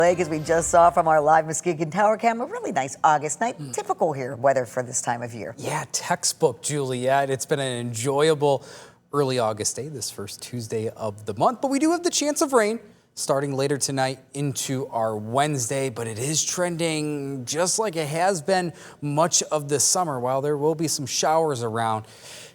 Lake, as we just saw from our live Muskegon Tower camera, really nice August night. Typical here weather for this time of year. Yeah, textbook, Juliet. It's been an enjoyable early August day, this first Tuesday of the month, but we do have the chance of rain starting later tonight into our Wednesday, but it is trending just like it has been much of the summer. While there will be some showers around,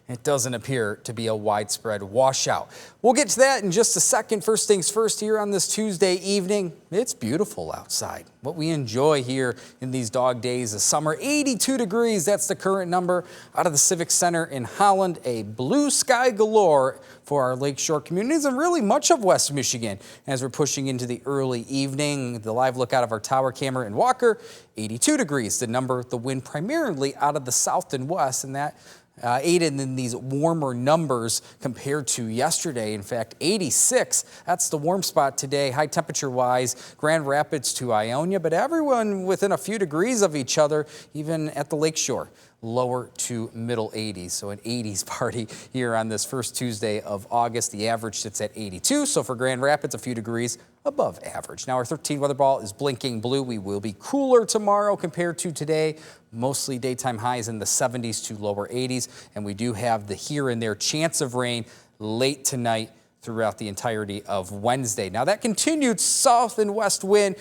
it doesn't appear to be a widespread washout. We'll get to that in just a second. First things first, here on this Tuesday evening, it's beautiful outside. What we enjoy here in these dog days of summer, 82 degrees, that's the current number out of the Civic Center in Holland. A blue sky galore for our lakeshore communities and really much of West Michigan as we're pushing into the early evening. The live look out of our tower camera in Walker, 82 degrees, the number, the wind primarily out of the south and west, and that aided in these warmer numbers compared to yesterday. In fact, 86, that's the warm spot today, high temperature wise, Grand Rapids to Ionia, but everyone within a few degrees of each other, even at the lakeshore. Lower to middle 80s, so an 80s party here on this first Tuesday of August. The average sits at 82, so for Grand Rapids, a few degrees above average. Now our 13 weather ball is blinking blue. We will be cooler tomorrow compared to today. Mostly daytime highs in the 70s to lower 80s, and we do have the here and there chance of rain late tonight throughout the entirety of Wednesday. Now that continued south and west wind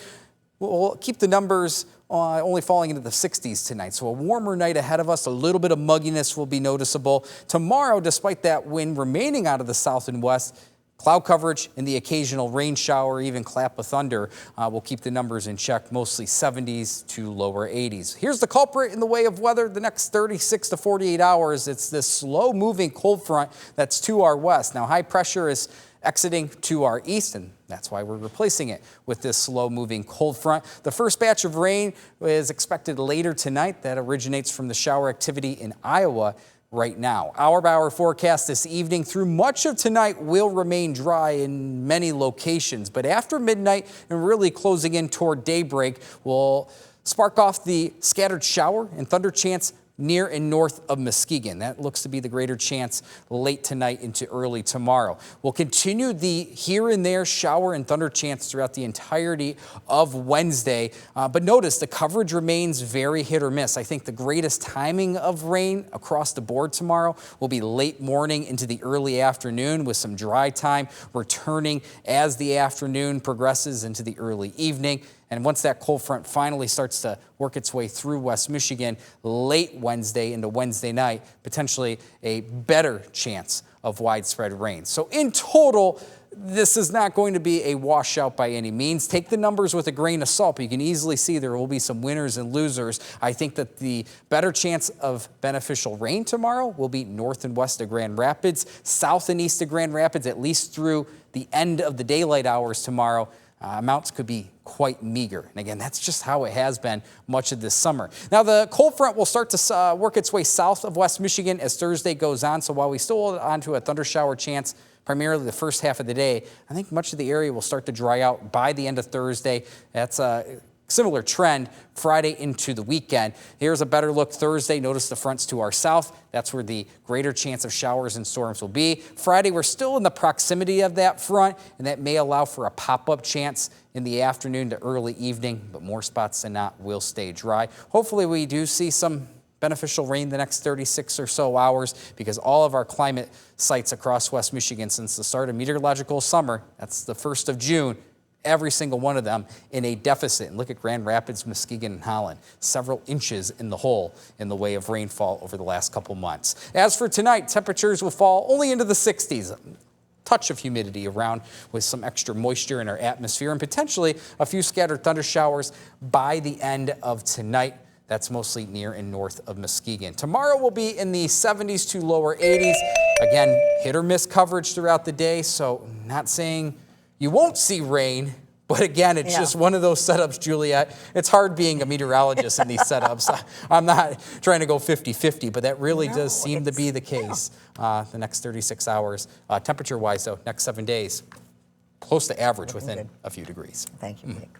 will keep the numbers only falling into the 60s tonight. So a warmer night ahead of us. A little bit of mugginess will be noticeable. Tomorrow, despite that wind remaining out of the south and west, cloud coverage and the occasional rain shower, even clap of thunder, will keep the numbers in check, mostly 70s to lower 80s. Here's the culprit in the way of weather the next 36 to 48 hours. It's this slow-moving cold front that's to our west. Now, high pressure is exiting to our east, and that's why we're replacing it with this slow-moving cold front. The first batch of rain is expected later tonight. That originates from the shower activity in Iowa right now. Hour-by-hour forecast this evening through much of tonight will remain dry in many locations, but after midnight and really closing in toward daybreak, we'll spark off the scattered shower and thunder chance near and north of Muskegon. That looks to be the greater chance late tonight into early tomorrow. We'll continue the here and there shower and thunder chance throughout the entirety of Wednesday. But notice the coverage remains very hit or miss. I think the greatest timing of rain across the board tomorrow will be late morning into the early afternoon, with some dry time returning as the afternoon progresses into the early evening. And once that cold front finally starts to work its way through West Michigan late Wednesday into Wednesday night, potentially a better chance of widespread rain. So in total, this is not going to be a washout by any means. Take the numbers with a grain of salt, but you can easily see there will be some winners and losers. I think that the better chance of beneficial rain tomorrow will be north and west of Grand Rapids, south and east of Grand Rapids, at least through the end of the daylight hours tomorrow. Amounts could be quite meager. And again, that's just how it has been much of this summer. Now, the cold front will start to work its way south of West Michigan as Thursday goes on. So while we still hold on to a thunder shower chance primarily the first half of the day, I think much of the area will start to dry out by the end of Thursday. That's a similar trend Friday into the weekend. Here's a better look Thursday. Notice the fronts to our south. That's where the greater chance of showers and storms will be. Friday, we're still in the proximity of that front, and that may allow for a pop-up chance in the afternoon to early evening, but more spots than not will stay dry. Hopefully, we do see some beneficial rain the next 36 or so hours, because all of our climate sites across West Michigan since the start of meteorological summer, that's the 1st of June, every single one of them in a deficit. And look at Grand Rapids, Muskegon, and Holland. Several inches in the hole in the way of rainfall over the last couple months. As for tonight, temperatures will fall only into the 60s. Touch of humidity around with some extra moisture in our atmosphere, and potentially a few scattered thunder showers by the end of tonight. That's mostly near and north of Muskegon. Tomorrow will be in the 70s to lower 80s. Again, hit or miss coverage throughout the day, so not saying you won't see rain, but again, it's just one of those setups, Juliet. It's hard being a meteorologist in these setups. I'm not trying to go 50-50, but that really does seem to be the case the next 36 hours. Temperature-wise, though, next 7 days, close to average within a few degrees. Thank you, Nick.